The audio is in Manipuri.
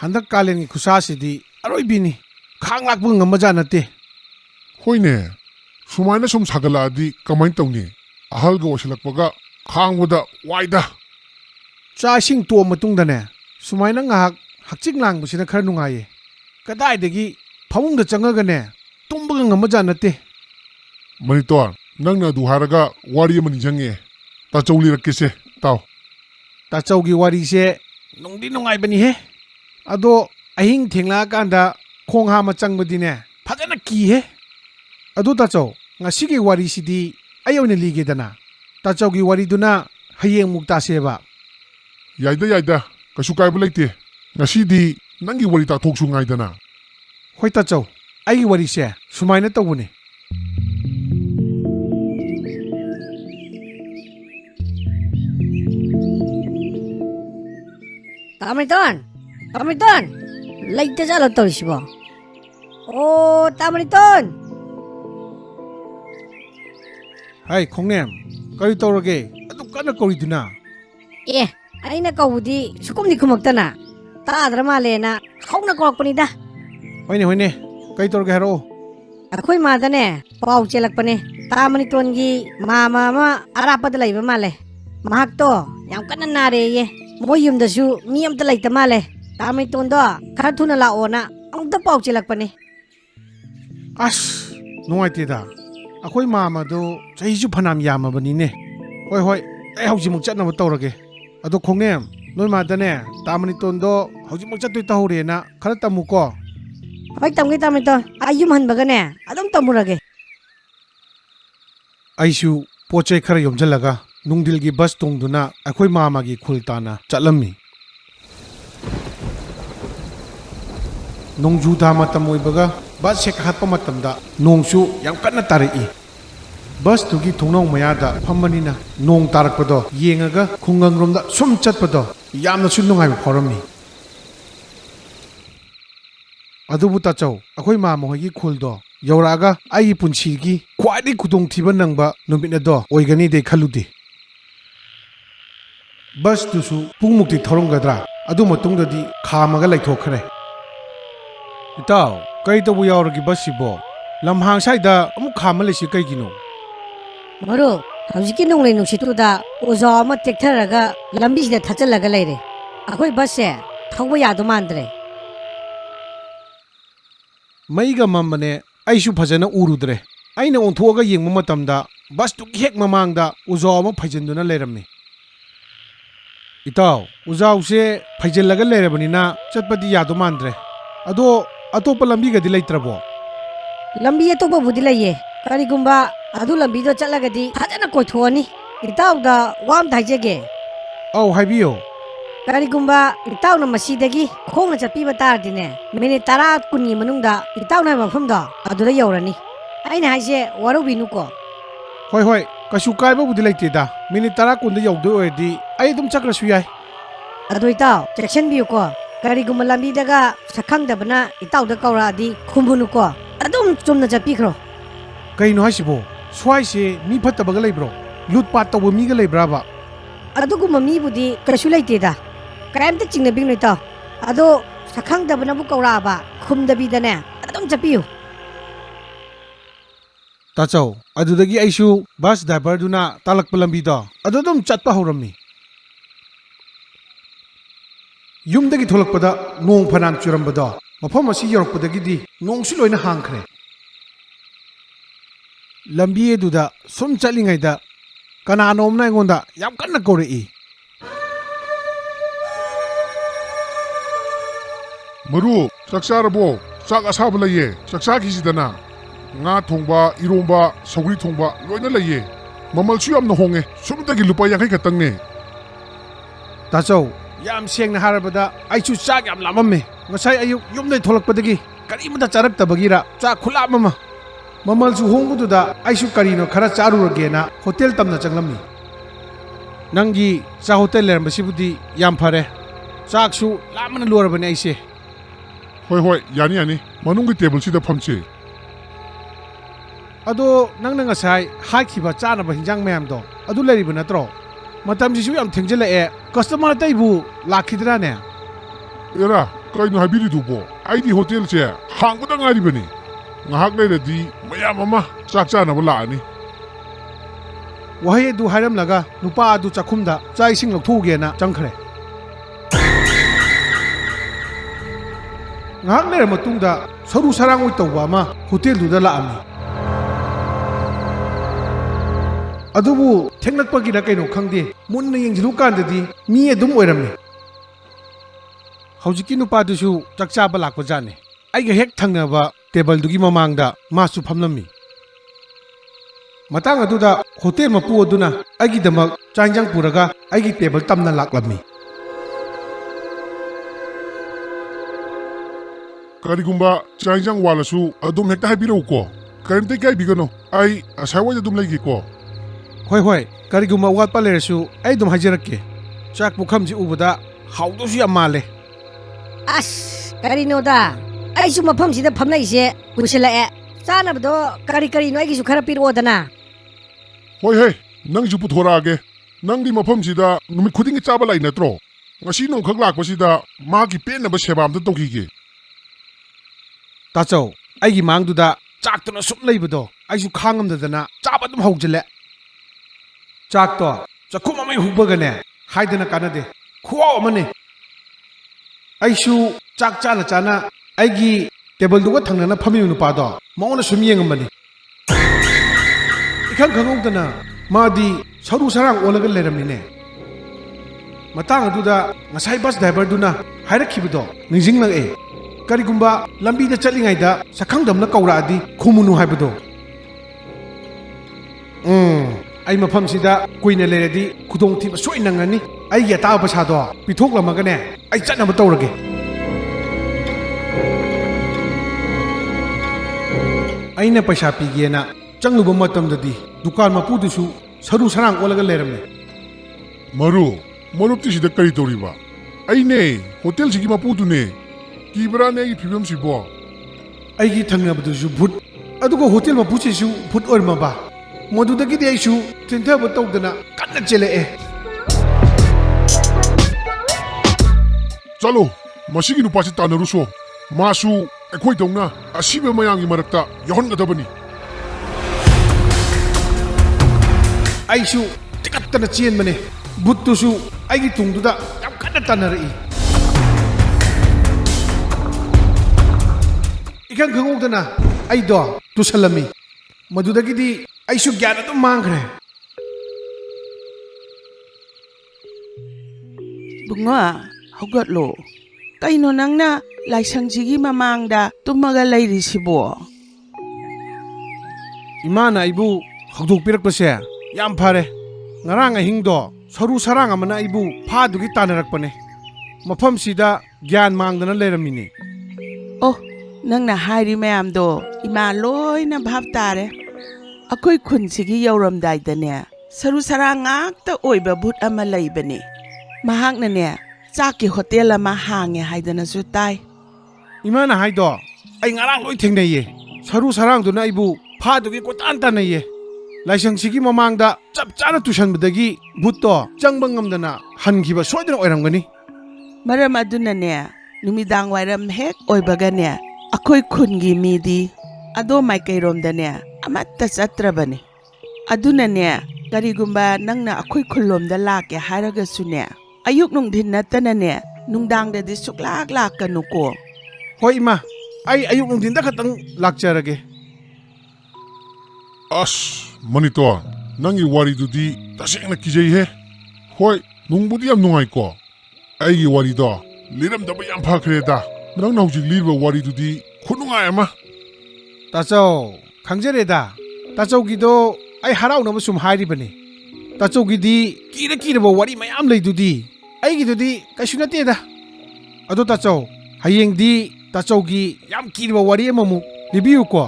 한덕 깔렌이 구사시디 아로이비니 강락부 ngам자 나테 호이네 수마이나 좀 사글라디 까마인 떠니 아할가 오실락버가 강보다 와이다 짜싱 또 마뚱다네 수마이나 ngahak 학직랑부시나 khara nungaye kadaidagi phamungda changagane tumbaga ngamaja nate 머니또한 낭나 두하라가 와리 머니 정해 따져올리라께세 따오 tachaugi warise nungdi nungaibani he ado ahing thengla kanda khongha ma changbadine phajana ki he ado tachau ngasigi warisidi ayoina lige dana tachaugi wariduna hayeng mukta seba 야이다 가수 까이브 레이테 나시디 낭기 와리 다 톡숭아이다나 hoi tachau ai warise sumaina tawune Tamariton, laite jalo torisibo. Oh, Tamariton. hai khongnem kari tawrage adu kana koriduna Aina kaudi sukumni kumaktana. Taadra malena, hauna kolakpanida. hoine kari tawrage haro Akhoy madane, pau chelakpane. Tamaritongi mama ma arapad laiba male. Mahak to, yam kana nare ye. Moyumdasu mi amta laita male. Tamariton do, khara thuna laona, amta pau chelakpane. ash nuaiteda akhoi mama do chaiju phanam yamabani ne hoi ai haujimuk chatnaba tawrage ado khongnem noi madane tamani tondo haujimuk chatoi tahore na khara tamuko Hoy tamgi Tamariton, ayum hanbagane, adum tamurage. aishu pochai khara yomjalaga nungdilgi bus tongduna akhoi mama gi khultana chatlammi nongju da matam oibaga bus se khatpa matamda nongsu yam kanna tarai bus tugi thongnong mayada phammanina nong tarakpado yengaga khungangromda sum chatpado yamna su nungai phorami adubu tachau akhoi mama hoigi khuldo yauraga ai punchigi khwadi khudong thiba nangba numina do oigani de khaludi bus tusu pungmukti thoronggadra adu matungdadi khamaga laithokkhare itaw kai tobu yauragi bus sibo lamhang saida amuk khamalesi kaigino Maru, hawjiki nunglai nuksituda ozo ama tektharaga lambisida thachalaga leire. Akhoi bus se thawba yadu mandre. maiga mamane aishu phajana urudre aina onthoga yengma matamda bus tu hek mamangda uzo ama phajinduna leirammi itaw uzau se phajelaga leirabanina chatpadi yadu mandre ado atopa lambi gadi leitrabo Lambi atopa budi laiye. Karigumba adu lambi do chalagadi thajana koithoni. Itawda wam dhaijege. au haibiyo Karigumba itawna masidagi khongna chappiba tardine. Minute 10 kunni manungda itawna mafamda adura yaurani. Aina haise warubinuko. hoi kashu kaiba budi leiteda minute 10 kunda yawdo oedi ai dum chakrasu yai Adu itaw section biu ko. Karigumba lambi daga sakhangdabana itawda kauradi khumbunuko. Adum chumna chappikro. kaino hasibo swai se mi phattabaga leibro lut pat tawba miga leibraba Adugumba mibudi kasu laiteda. Kaimta chingna bingno itaw. Ado sakhangdabana bu kauraba khumdabidane adum chappiu. tachau adudagi aishu bus driver duna talakpa lambi do adudum chatpa horammi yumdagi tholakpada nong phanam churambado mafam asi yorokpadagidi nongsu loina hangkhre lambi eduda sum chatlingaida kananomna engonda yam kanna korei 머루 짝사라보 짝 아사브 레이에 짝사 기지다나 nga thongba iromba sogri thongba loina laye mamal chu yamna honge sumdagi lupa yang kai katang ne tachau yam sengna harabada aichu chak yam lamamme ngasai ayuk yumdai tholakpadagi karimada charaktabagira cha khulama mamal su hongbududa aisu karino khara charuragena hotel tamna changlammi nangi cha hotel lerambasibudi yam phare chaksu lamana lorabane aise hoi yani manungi table sida phamche ado nangna ngasai hakiba chanaba hinjang mayamdo adu leriba natro matamjisu yam thengjela e customer taibu lakhidrane era ꯀꯩꯅꯣ ꯍꯥꯏꯕꯤꯔꯤꯗꯨꯕꯣ ꯑꯩꯗꯤ ꯍꯣꯇꯦꯜꯁꯦ ꯍꯥꯡꯕꯗ ꯉꯥꯏꯔꯤꯕꯅꯤ ꯉꯥꯏꯍꯥꯛ ꯂꯩꯔꯗꯤ ꯃꯌꯥꯝ ꯑꯃ ꯆꯥꯛ ꯆꯥꯅꯕ ꯂꯥꯛꯑꯅꯤ ꯋꯥꯍꯩ ꯑꯗꯨ ꯍꯥꯏꯔꯝꯂꯒ ꯅꯨꯄꯥ ꯑꯗꯨ ꯆꯥꯛꯈꯨꯝꯗ ꯆꯥꯛ ꯏꯁꯤꯡ ꯂꯧꯊꯣꯛꯎꯒꯦꯅ ꯆꯪꯈ꯭ꯔꯦ ꯉꯥꯏꯍꯥꯛ ꯂꯩꯔ ꯃꯇꯨꯡꯗ ꯁꯔꯨ ꯁꯔꯥꯡꯑꯣꯏ ꯇꯧꯕ ꯑꯃ ꯍꯣꯇꯦꯜꯗꯨꯗ ꯂꯥꯛꯑꯝꯃꯤ ꯑꯗꯨꯕꯨ ꯊꯦꯡꯂꯛꯄꯒꯤꯔ ꯀꯩꯅꯣ ꯈꯪꯗꯦ ꯃꯨꯟꯅ ꯌꯦꯡꯁꯤꯜꯂꯨꯀꯥꯟꯗꯗꯤ ꯃꯤ ꯑꯗꯨꯝ ꯑꯣꯏꯔꯝꯃꯤ ꯍꯧꯖꯤꯛꯀꯤ ꯅꯨꯄꯥꯗꯨꯁꯨ ꯆꯥꯛ ꯆꯥꯕ ꯂꯥꯛꯄꯖꯥꯠꯅꯤ ꯑꯩꯒ ꯍꯦꯛ ꯊꯪꯅꯕ ꯇꯦꯕꯜꯗꯨꯒꯤ ꯃꯃꯥꯡꯗ ꯃꯥꯁꯨ ꯐꯝꯂꯝꯃꯤ ꯃꯇꯥꯡ ꯑꯗꯨꯗ ꯍꯣꯇꯦꯜ ꯃꯄꯨ ꯑꯗꯨꯅ ꯑꯩꯒꯤꯗꯃꯛ ꯆꯥꯛ ꯏꯟꯁꯥꯡ ꯄꯨꯔꯒ ꯑꯩꯒꯤ ꯇꯦꯕꯜ ꯇꯝꯅ ꯂꯥꯛꯂꯝꯃꯤ ꯀꯔꯤꯒꯨꯝꯕ ꯆꯥꯛ ꯏꯟꯁꯥꯡ ꯋꯥꯠꯂꯁꯨ ꯑꯗꯨꯝ ꯍꯦꯛꯇ ꯍꯥꯏꯕꯤꯔꯛꯎꯀꯣ ꯀꯔꯤꯝꯇ ꯏꯀꯥꯏꯕꯤꯒꯅꯨ ꯑꯩ ꯑꯁꯥꯏꯋꯥꯏꯗ ꯑꯗꯨꯝ ꯂꯩꯒꯦꯀꯣ ꯍꯣꯏ ꯍꯣꯏ ꯀꯔꯤꯒꯨꯝꯕ ꯑꯋꯥꯠꯄ ꯂꯩꯔꯁꯨ ꯑꯩ ꯑꯗꯨꯝ ꯍꯥꯏꯖꯔꯛꯀꯦ ꯆꯥꯛ ꯄꯨꯈꯝꯁꯤ ꯎꯕꯗ ꯍꯥꯎꯗꯧꯁꯨ ꯌꯥꯝ ꯃꯥꯜꯂꯦ ꯑꯁ ꯀꯔꯤꯅꯣꯗ ꯑꯩꯁꯨ ꯃꯐꯝꯁꯤꯗ ꯐꯝꯂꯛꯏꯁꯦ ꯀꯨꯏꯁꯤꯜꯂꯛꯑꯦ ꯆꯥꯅꯕꯗꯣ ꯀꯔꯤꯅꯣ ꯑꯩꯒꯤꯁꯨ ꯈꯔ ꯄꯤꯔꯛꯑꯣꯗꯅ ꯍꯣꯏ ꯅꯪꯁꯨ ꯄꯨꯊꯣꯔꯛꯑꯒꯦ ꯅꯪꯗꯤ ꯃꯐꯝꯁꯤꯗ ꯅꯨꯃꯤꯠ ꯈꯨꯗꯤꯡꯒꯤ ꯆꯥꯕ ꯂꯩ ꯅꯠꯇ꯭ꯔꯣ ꯉꯁꯤ ꯅꯣꯡꯈꯛ ꯂꯥꯛꯄꯁꯤꯗ ꯃꯥꯒꯤ ꯄꯦꯟꯅꯕ ꯁꯦꯕꯥ ꯑꯝꯇ ꯇꯧꯈꯤꯒꯦ ꯇꯥꯆꯧ ꯑꯩꯒꯤ ꯃꯥꯡꯗꯨꯗ ꯆꯥꯛꯇꯨꯅ ꯁꯨꯝ ꯂꯩꯕꯗꯣ ꯑꯩꯁꯨ ꯈꯥꯡꯉꯝꯗꯗꯅ ꯆꯥꯕ ꯑꯗꯨꯝ ꯍꯧꯖꯤꯜꯂꯦ ꯆꯥꯛꯇꯣ ꯆꯥꯛꯈꯨꯝ ꯑꯃ ꯍꯨꯕꯒꯅꯦ ꯍꯥꯏꯗꯅ ꯀꯥꯟꯅꯗꯦ ꯈꯨꯍꯥꯎ ꯑꯃꯅꯤ ꯑꯩꯁꯨ ꯆꯥꯛ ꯆꯥꯅ ꯆꯥꯅ ꯑꯩꯒꯤ ꯇꯦꯕꯜꯗꯨꯒ ꯊꯪꯅꯅ ꯐꯝꯃꯤꯕ ꯅꯨꯄꯥꯗꯣ ꯃꯉꯣꯟꯗ ꯁꯨꯝ ꯌꯦꯡꯉꯝꯕꯅꯤ इखंग खंगौदना मादी सरू सरंग ओलग लेरमिने मतांग अदुदा ngasai bus driver duna hairakhibdo ningjinglage karigumba lambi da chalingaida sakhangdamna kauradi khumunu haibdo ai mafam sida kuina leredi khudong thiba soinangani ai ya ta pasado pithoklamaga ai chatnaba tawrage aina paisa pigena changluba matamdadi dukan mapudusu saru sarang olaga lerame मरुप तिसिदा करी तौरीबा अइने होटल सिगी मपुदुने किबराने गी फिबम सिबो अइगी थंगनबदुसु भूत अदुगो होटल मपुसिसु भूत ओरमबा मदुदगिदि आइसु चिंथाब तौदना कन्ना चेलेए चलो मसिगी नुपासि तानरुसो मासु अखोय दौना असिबे मयांगी मरक्ता यहनगदबनी आइसु टिकटना चेनमने भूतुसु आइगी तुंगदुदा याम कन्ना तानरई इखंग खंगौदना आइदो तुसलमी मदुदगिदि आइसु ज्ञान अदुम मांगरे bunga haugatlo kaino nangna laisangji mamangda tumaga lairisibo imana ibu hagdok pirakpase yam phare ngarang ahingdo saru sarang amana ibu phadugi tanarakpane mafam sida gyan mangdana leramini oh nangna hairi mayamdo ima loina bhab tare akoi khunchigi yauramdaidane saru sarang ngakta oiba bhut ama laibane mahakna ne chaki hotel ama hange haidana su tai imana haido ai ngarang loi thengneye saru sarang duna ibu phadugi kotan tanaye laisang sigi mamangda chap chana tusan badagi bhutto changbang ngamdana hangiba soidana oiramgani maram aduna ne numidang wairam hek oibagane akoi khungi midi ado maikairom dane amatta chatrabane aduna ne karigumba nangna akoi khullom da lake haraga sune ayuk nungdhin natana ne nungdang da di suklak lak kanuko hoi ima ai ayuk nungdinda khatang lakcharage अस मनितो नंगी वारी दुदी तसेंगना किजै हे होय नुंगबुदी याम नुंगाइको आइगी वारी दो लिरम दब याम फाखरेदा नंग नौजिक लिरबा वारी दुदी खुनुंगाय अमा ताचौ खंगजरेदा ताचौ गिदो ai haraunaba sum hairibane ताचौ गिदी कीरबा वारी मयाम लेदुदी आइगी दुदी कइसु नतेदा अदो ताचौ हयेंगदी ताचौ गी याम कीरबा वारी अममु लिबियुको